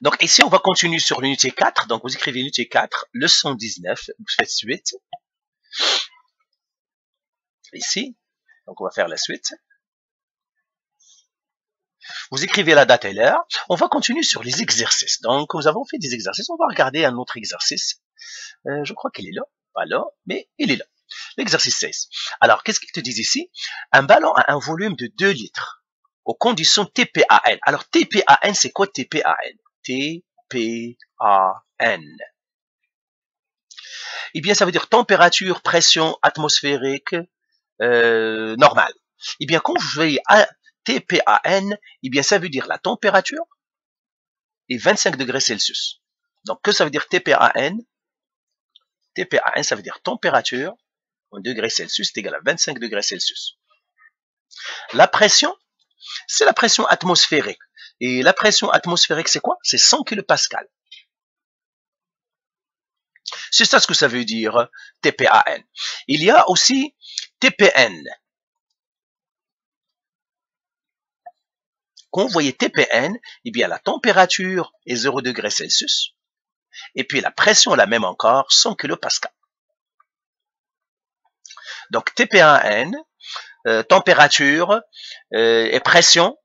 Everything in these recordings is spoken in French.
Donc ici, on va continuer sur l'unité 4. Donc vous écrivez l'unité 4, leçon 19, vous faites suite. Ici, donc on va faire la suite. Vous écrivez la date et l'heure. On va continuer sur les exercices. Donc nous avons fait des exercices. On va regarder un autre exercice. Je crois qu'il est là. Pas là, mais il est là. L'exercice 16. Alors, qu'est-ce qu'ils te disent ici? Un ballon a un volume de 2 litres aux conditions TPAN. Alors, TPAN, c'est quoi TPAN? TPAN. Eh bien, ça veut dire température, pression atmosphérique normale. Eh bien, quand je vais à TPAN, eh bien, ça veut dire la température et 25 degrés Celsius. Donc, que ça veut dire TPAN? TPAN, ça veut dire température en degrés Celsius est égal à 25 degrés Celsius. La pression, c'est la pression atmosphérique. Et la pression atmosphérique, c'est quoi? C'est 100 kPa. C'est ça ce que ça veut dire TPAN. Il y a aussi TPN. Quand vous voyez TPN, eh bien la température est 0 degrés Celsius. Et puis la pression, la même encore, 100 kPa. Donc TPAN, température et pression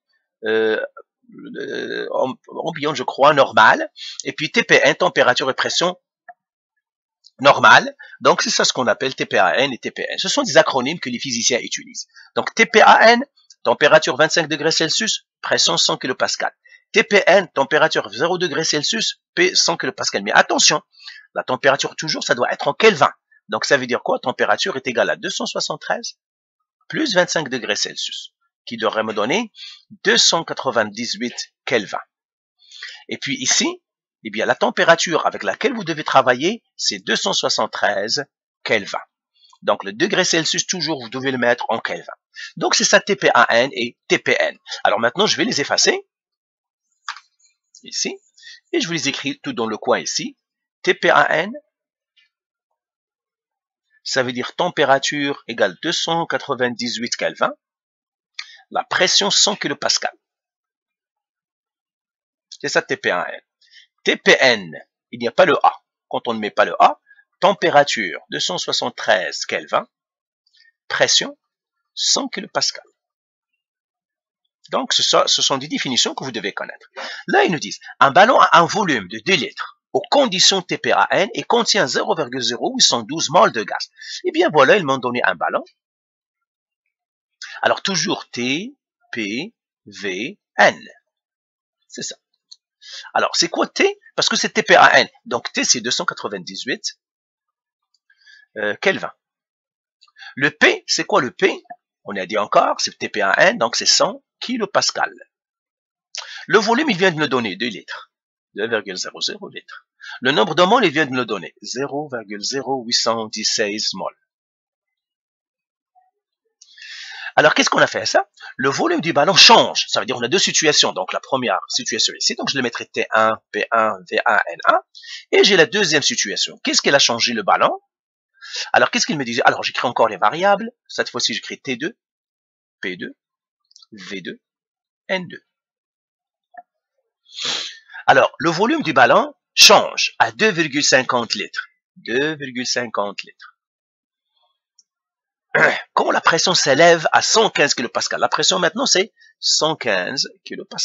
ambiante, je crois, normale. Et puis TPN, température et pression normale. Donc c'est ça ce qu'on appelle TPAN et TPN. Ce sont des acronymes que les physiciens utilisent. Donc TPAN, température 25 degrés Celsius, pression 100 kPa. TPN, température 0 degrés Celsius, P 100 kPa. Mais attention, la température toujours, ça doit être en Kelvin. Donc ça veut dire quoi? Température est égale à 273 plus 25 degrés Celsius, qui devrait me donner 298 Kelvin. Et puis ici, eh bien, la température avec laquelle vous devez travailler, c'est 273 Kelvin. Donc le degré Celsius, toujours, vous devez le mettre en Kelvin. Donc c'est ça TPAN et TPN. Alors maintenant, je vais les effacer, ici, et je vous les écris tout dans le coin ici. TPAN, ça veut dire température égale 298 Kelvin, la pression 100 kPa. C'est ça TPAN. TPN, il n'y a pas le A. Quand on ne met pas le A, température 273 Kelvin, pression 100 kPa. Donc ce sont des définitions que vous devez connaître. Là, ils nous disent, un ballon a un volume de 2 litres aux conditions TPAN et contient 0,0812 mol de gaz. Eh bien voilà, ils m'ont donné un ballon. Alors toujours T, P, V, N. C'est ça. Alors c'est quoi T? Parce que c'est TPAN. Donc T c'est 298 Kelvin. Le P, c'est quoi le P? On a dit encore, c'est TPAN, donc c'est 100 kilopascal. Le volume, il vient de me le donner 2 litres. 2,00 litres. Le nombre de moles, il vient de me le donner 0,0816 moles. Alors, qu'est-ce qu'on a fait ça? Le volume du ballon change. Ça veut dire qu'on a deux situations. Donc, la première situation ici, donc je le mettrai T1, P1, V1, N1. Et j'ai la deuxième situation. Qu'est-ce qu'elle a changé le ballon? Alors, qu'est-ce qu'il me disait? Alors, j'écris encore les variables. Cette fois-ci, j'écris T2, P2, V2, N2. Alors, le volume du ballon change à 2,50 litres. 2,50 litres. Quand la pression s'élève à 115 kPa, la pression maintenant c'est 115 kPa.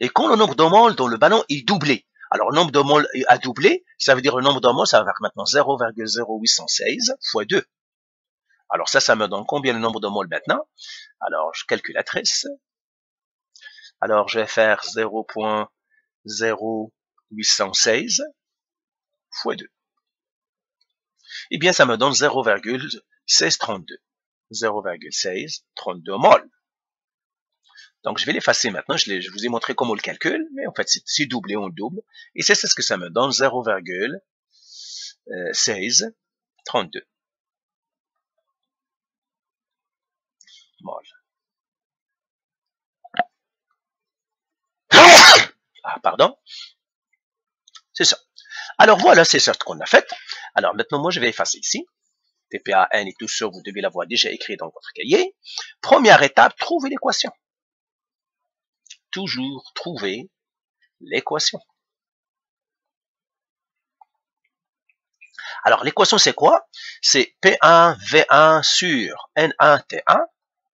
Et quand le nombre de moles dans le ballon est doublé, alors le nombre de moles a doublé, ça veut dire le nombre de moles, ça va faire maintenant 0,0816 fois 2. Alors ça me donne combien le nombre de moles maintenant? Alors, calculatrice. Alors, je vais faire 0,0816 fois 2. Eh bien, ça me donne 0,1632. 0,1632 moles. Donc, je vais l'effacer maintenant. Je vous ai montré comment on le calcule, mais en fait, c'est doublé, on le double. Et c'est ce que ça me donne, 0,1632 moles. Ah, pardon. C'est ça. Alors, voilà, c'est ça qu'on a fait. Alors, maintenant, moi, je vais effacer ici. TPAN et tout ça, vous devez l'avoir déjà écrit dans votre cahier. Première étape, trouver l'équation. toujours trouver l'équation. Alors, l'équation, c'est quoi? C'est P1 V1 sur N1 T1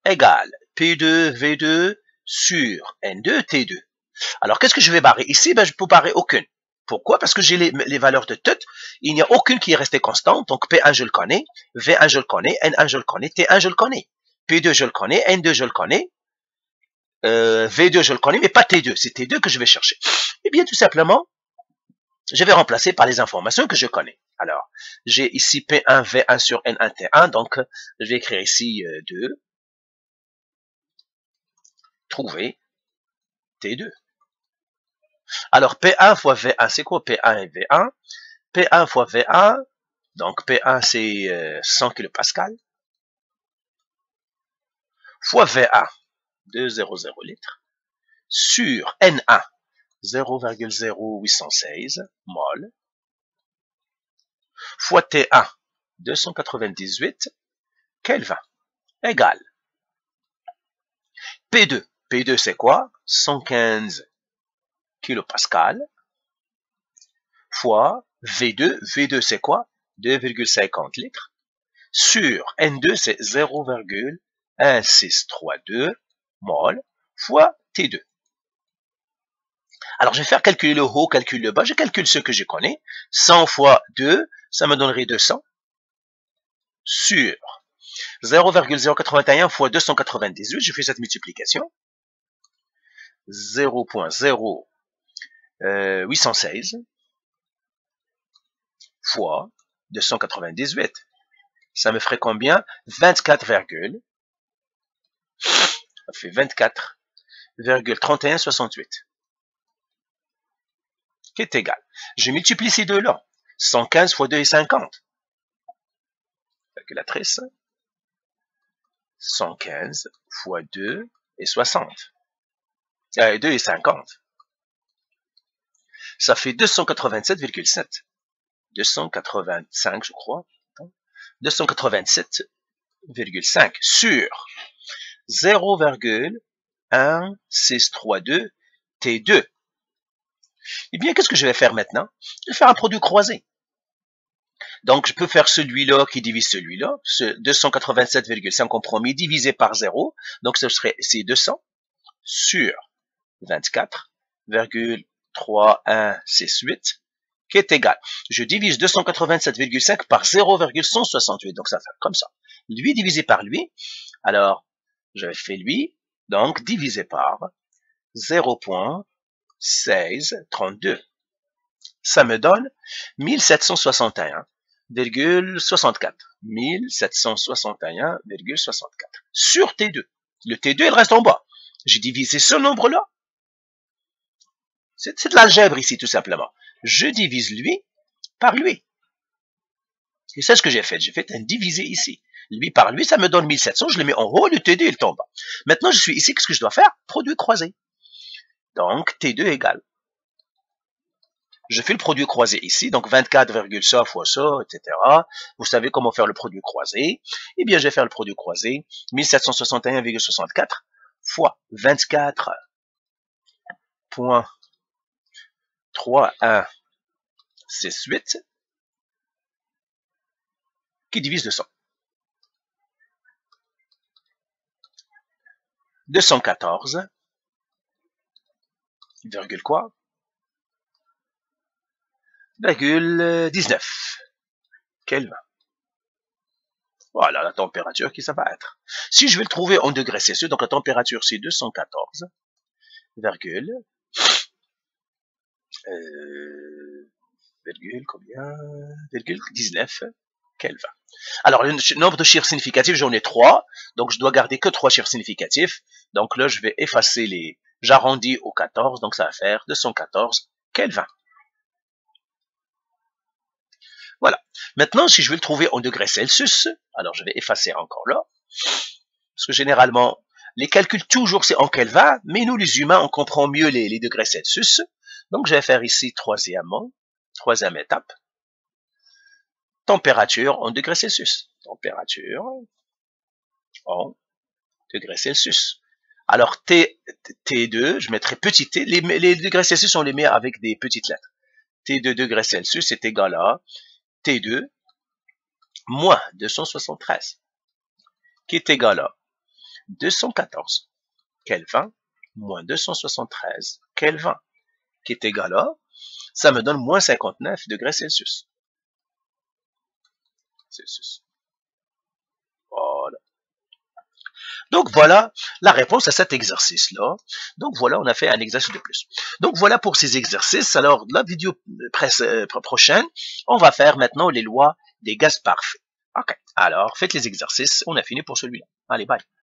égale P2 V2 sur N2 T2. Alors, qu'est-ce que je vais barrer? Ici, je peux barrer aucune. Pourquoi? Parce que j'ai les valeurs de toutes. Il n'y a aucune qui est restée constante. Donc, P1, je le connais. V1, je le connais. N1, je le connais. T1, je le connais. P2, je le connais. N2, je le connais. V2, je le connais, mais pas T2. C'est T2 que je vais chercher. Eh bien, tout simplement, je vais remplacer par les informations que je connais. Alors, j'ai ici P1, V1 sur N1, T1. Donc, je vais écrire ici 2. Trouver T2. Alors, P1 fois V1, c'est quoi P1 et V1? P1 fois V1, donc P1 c'est 100 kPa, fois V1, 200 litres, sur N1, 0,0816 mol, fois T1, 298 Kelvin, égale P2. P2 c'est quoi? 115 kPa, fois V2. V2 c'est quoi? 2,50 litres, sur N2 c'est 0,1632 mol, fois T2. Alors, je vais faire calculer le haut, calculer le bas. Je calcule ce que je connais. 100 fois 2, ça me donnerait 200. Sur 0,081 fois 298, je fais cette multiplication. 0,0816 fois 298. Ça me ferait combien? 24, ça fait 24,3168. Qui est égal. Je multiplie ces deux-là. 115 fois 2 est 50. Calculatrice. 115 fois 2 est 60. 2 est 50. Ça fait 287,7. 285, je crois. 287,5 sur 0,1632 T2. Eh bien, qu'est-ce que je vais faire maintenant? Je vais faire un produit croisé. Donc, je peux faire celui-là qui divise celui-là. Ce 287,5 compromis divisé par 0. Donc, ce serait c'est 200 sur 24,3168 qui est égal. Je divise 287,5 par 0,168. Donc, ça fait comme ça. Lui divisé par lui. Alors, je fais lui. Donc, divisé par 0,1632. Ça me donne 1761,64. 1761,64 sur T2. Le T2, il reste en bas. J'ai divisé ce nombre-là. C'est de l'algèbre ici, tout simplement. Je divise lui par lui. Et c'est ce que j'ai fait. J'ai fait un divisé ici. Lui par lui, ça me donne 1700. Je le mets en haut, le T2, il tombe. Maintenant, je suis ici. Qu'est-ce que je dois faire? Produit croisé. Donc, T2 égale. Je fais le produit croisé ici, donc 24, ça fois ça, etc. Vous savez comment faire le produit croisé. Eh bien, je vais faire le produit croisé, 1761,64 fois 24,3168 qui divise 200. 214, virgule quoi? 19 Kelvin. Voilà la température qui ça va être. Si je vais le trouver en degrés Celsius, donc la température c'est 214, combien? 19 Kelvin. Alors, le nombre de chiffres significatifs, j'en ai 3, donc je dois garder que 3 chiffres significatifs. Donc là, je vais effacer les... J'arrondis au 14, donc ça va faire 214 Kelvin. Voilà. Maintenant, si je veux le trouver en degrés Celsius, alors je vais effacer encore là, parce que généralement, les calculs toujours c'est en Kelvin, mais nous les humains, on comprend mieux les degrés Celsius. Donc je vais faire ici troisième étape, température en degrés Celsius. Température en degrés Celsius. Alors, T2, je mettrai petit t. Les degrés Celsius, on les met avec des petites lettres. T2 degrés Celsius est égal à T2 moins 273, qui est égal à 214 Kelvin moins 273 Kelvin, qui est égal à, ça me donne moins 59 degrés Celsius. Voilà. Donc voilà la réponse à cet exercice-là. Donc voilà, on a fait un exercice de plus. Donc voilà pour ces exercices. Alors, la vidéo prochaine, on va faire maintenant les lois des gaz parfaits. Ok, alors faites les exercices. On a fini pour celui-là. Allez, bye.